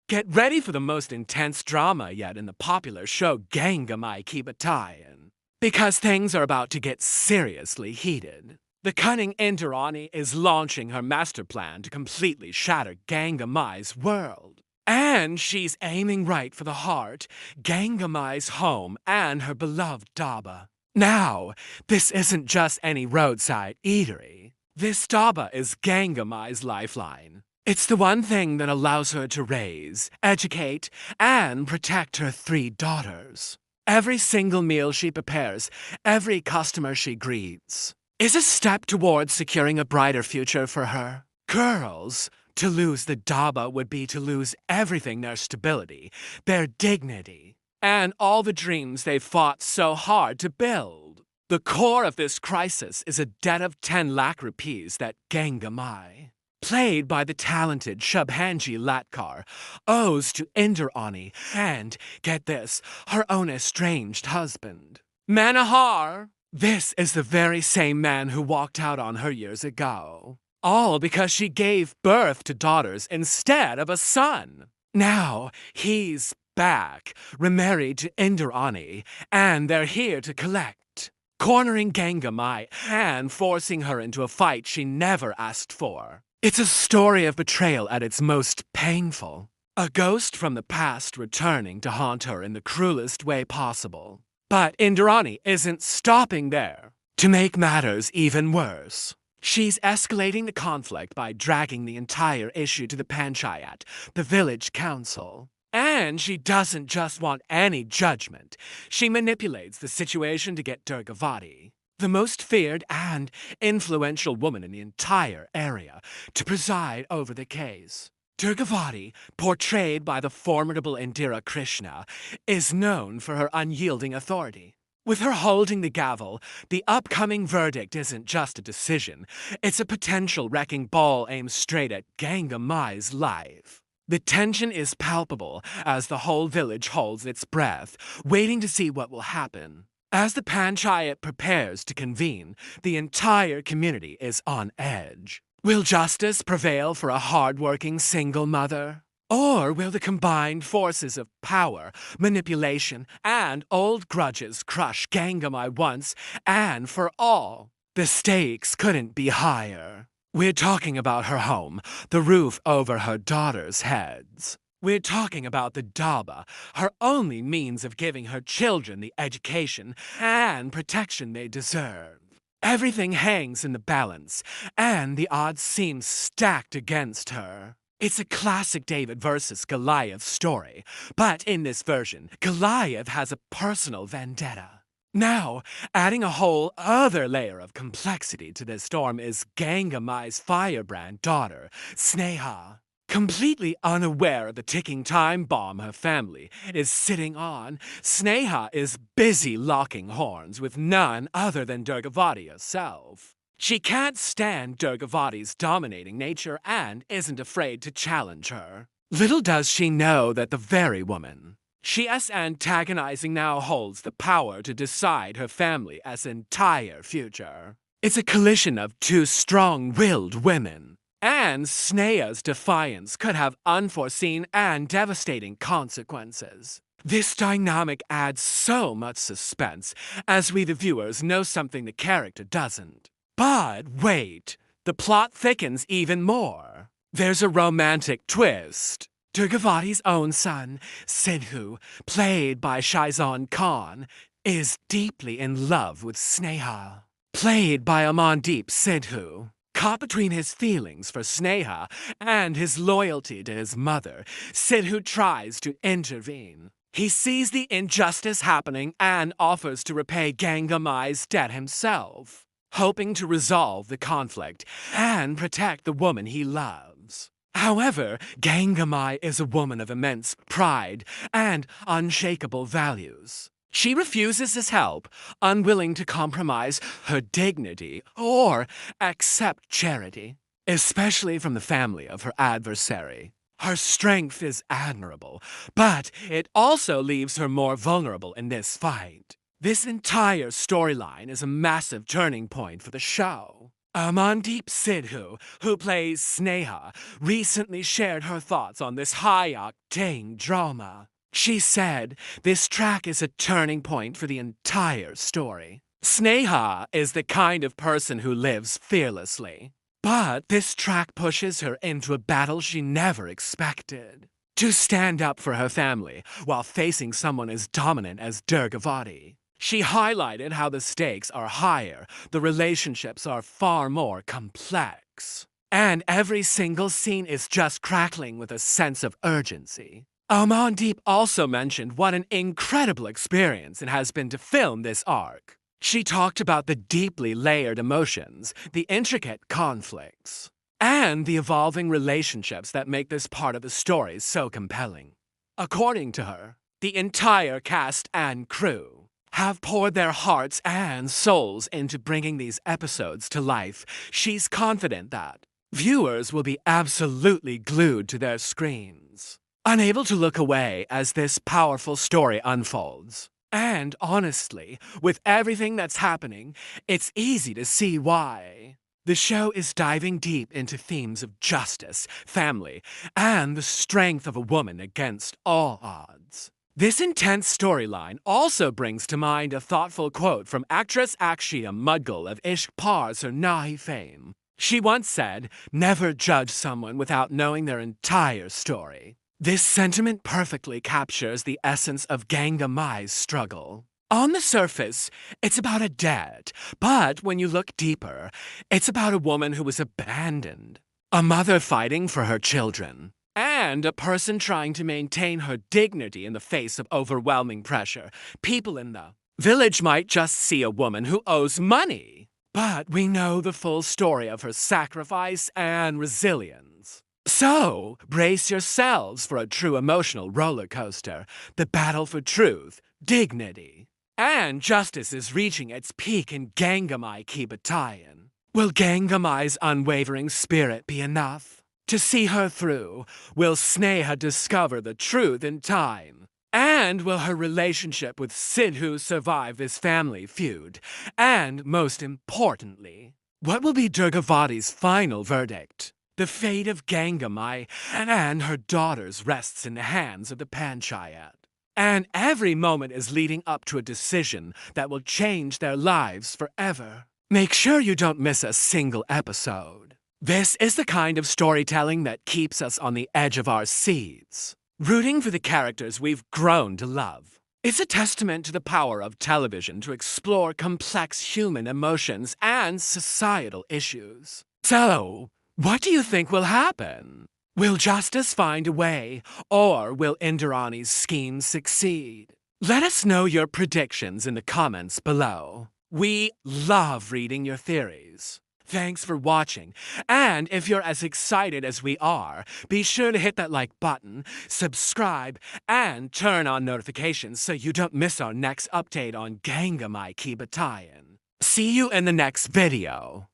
Get ready for the most intense drama yet in the popular show GangaMaiKiBetiyan. Because things are about to get seriously heated. The cunning Indurani is launching her master plan to completely shatter Ganga Mai's world. And she's aiming right for the heart, Ganga Mai's home, and her beloved Daba. Now, this isn't just any roadside eatery. This Daba is Ganga Mai's lifeline. It's the one thing that allows her to raise, educate, and protect her 3 daughters. Every single meal she prepares, every customer she greets, is a step towards securing a brighter future for her. Girls, to lose the Daba would be to lose everything: their stability, their dignity, and all the dreams they've fought so hard to build. The core of this crisis is a debt of 10 lakh rupees that Ganga Mai, played by the talented Shubhangi Latkar, owes to Indurani and, get this, her own estranged husband. Manohar! This is the very same man who walked out on her years ago. All because she gave birth to daughters instead of a son. Now, he's back, remarried to Indurani, and they're here to collect, cornering Ganga Mai and forcing her into a fight she never asked for. It's a story of betrayal at its most painful. A ghost from the past returning to haunt her in the cruelest way possible. But Indurani isn't stopping there. To make matters even worse, she's escalating the conflict by dragging the entire issue to the Panchayat, the village council. And she doesn't just want any judgment. She manipulates the situation to get Durgavati, the most feared and influential woman in the entire area, to preside over the case. Durgavati, portrayed by the formidable Indira Krishna, is known for her unyielding authority. With her holding the gavel, the upcoming verdict isn't just a decision, it's a potential wrecking ball aimed straight at Ganga Mai's life. The tension is palpable as the whole village holds its breath, waiting to see what will happen. As the Panchayat prepares to convene, the entire community is on edge. Will justice prevail for a hard-working single mother? Or will the combined forces of power, manipulation, and old grudges crush Ganga Mai once and for all? The stakes couldn't be higher. We're talking about her home, the roof over her daughters' heads. We're talking about the Daba, her only means of giving her children the education and protection they deserve. Everything hangs in the balance, and the odds seem stacked against her. It's a classic David versus Goliath story, but in this version, Goliath has a personal vendetta. Now, adding a whole other layer of complexity to this storm is Ganga Mai's firebrand daughter, Sneha. Completely unaware of the ticking time bomb her family is sitting on, Sneha is busy locking horns with none other than Durgavati herself. She can't stand Durgavati's dominating nature and isn't afraid to challenge her. Little does she know that the very woman she is antagonizing now holds the power to decide her family's entire future. It's a collision of 2 strong-willed women. And Sneha's defiance could have unforeseen and devastating consequences. This dynamic adds so much suspense, as we the viewers know something the character doesn't. But wait, the plot thickens even more. There's a romantic twist. Durgavati's own son, Siddhu, played by Shaizan Khan, is deeply in love with Sneha, played by Amandeep Siddhu. Caught between his feelings for Sneha and his loyalty to his mother, Siddhu tries to intervene. He sees the injustice happening and offers to repay Ganga Mai's debt himself, hoping to resolve the conflict and protect the woman he loves. However, Ganga Mai is a woman of immense pride and unshakable values. She refuses his help, unwilling to compromise her dignity or accept charity, especially from the family of her adversary. Her strength is admirable, but it also leaves her more vulnerable in this fight. This entire storyline is a massive turning point for the show. Amandeep Siddhu, who plays Sneha, recently shared her thoughts on this high-octane drama. She said, "This track is a turning point for the entire story. Sneha is the kind of person who lives fearlessly. But this track pushes her into a battle she never expected. To stand up for her family while facing someone as dominant as Durgavati. She highlighted how the stakes are higher, the relationships are far more complex. And every single scene is just crackling with a sense of urgency. Amandeep also mentioned what an incredible experience it has been to film this arc. She talked about the deeply layered emotions, the intricate conflicts, and the evolving relationships that make this part of the story so compelling. According to her, the entire cast and crew have poured their hearts and souls into bringing these episodes to life. She's confident that viewers will be absolutely glued to their screens, unable to look away as this powerful story unfolds. And honestly, with everything that's happening, it's easy to see why. The show is diving deep into themes of justice, family, and the strength of a woman against all odds. This intense storyline also brings to mind a thoughtful quote from actress Akshaya Mudgal of Ishq Par Sir Nahi fame. She once said, "Never judge someone without knowing their entire story." This sentiment perfectly captures the essence of Ganga Mai's struggle. On the surface, it's about a debt, but when you look deeper, it's about a woman who was abandoned, a mother fighting for her children, and a person trying to maintain her dignity in the face of overwhelming pressure. People in the village might just see a woman who owes money, but we know the full story of her sacrifice and resilience. So, brace yourselves for a true emotional roller coaster. The battle for truth, dignity, and justice is reaching its peak in GangaMaiKiBetiyan. Will Ganga Mai's unwavering spirit be enough to see her through? Will Sneha discover the truth in time? And will her relationship with Siddhu survive this family feud? And most importantly, what will be Durgavati's final verdict? The fate of Ganga Mai and her daughters rests in the hands of the Panchayat. And every moment is leading up to a decision that will change their lives forever. Make sure you don't miss a single episode. This is the kind of storytelling that keeps us on the edge of our seats, rooting for the characters we've grown to love. It's a testament to the power of television to explore complex human emotions and societal issues. So, what do you think will happen? Will justice find a way, or will Indurani's schemes succeed? Let us know your predictions in the comments below. We love reading your theories. Thanks for watching, and if you're as excited as we are, be sure to hit that like button, subscribe, and turn on notifications so you don't miss our next update on Ganga Mai Ki Betiyan. See you in the next video.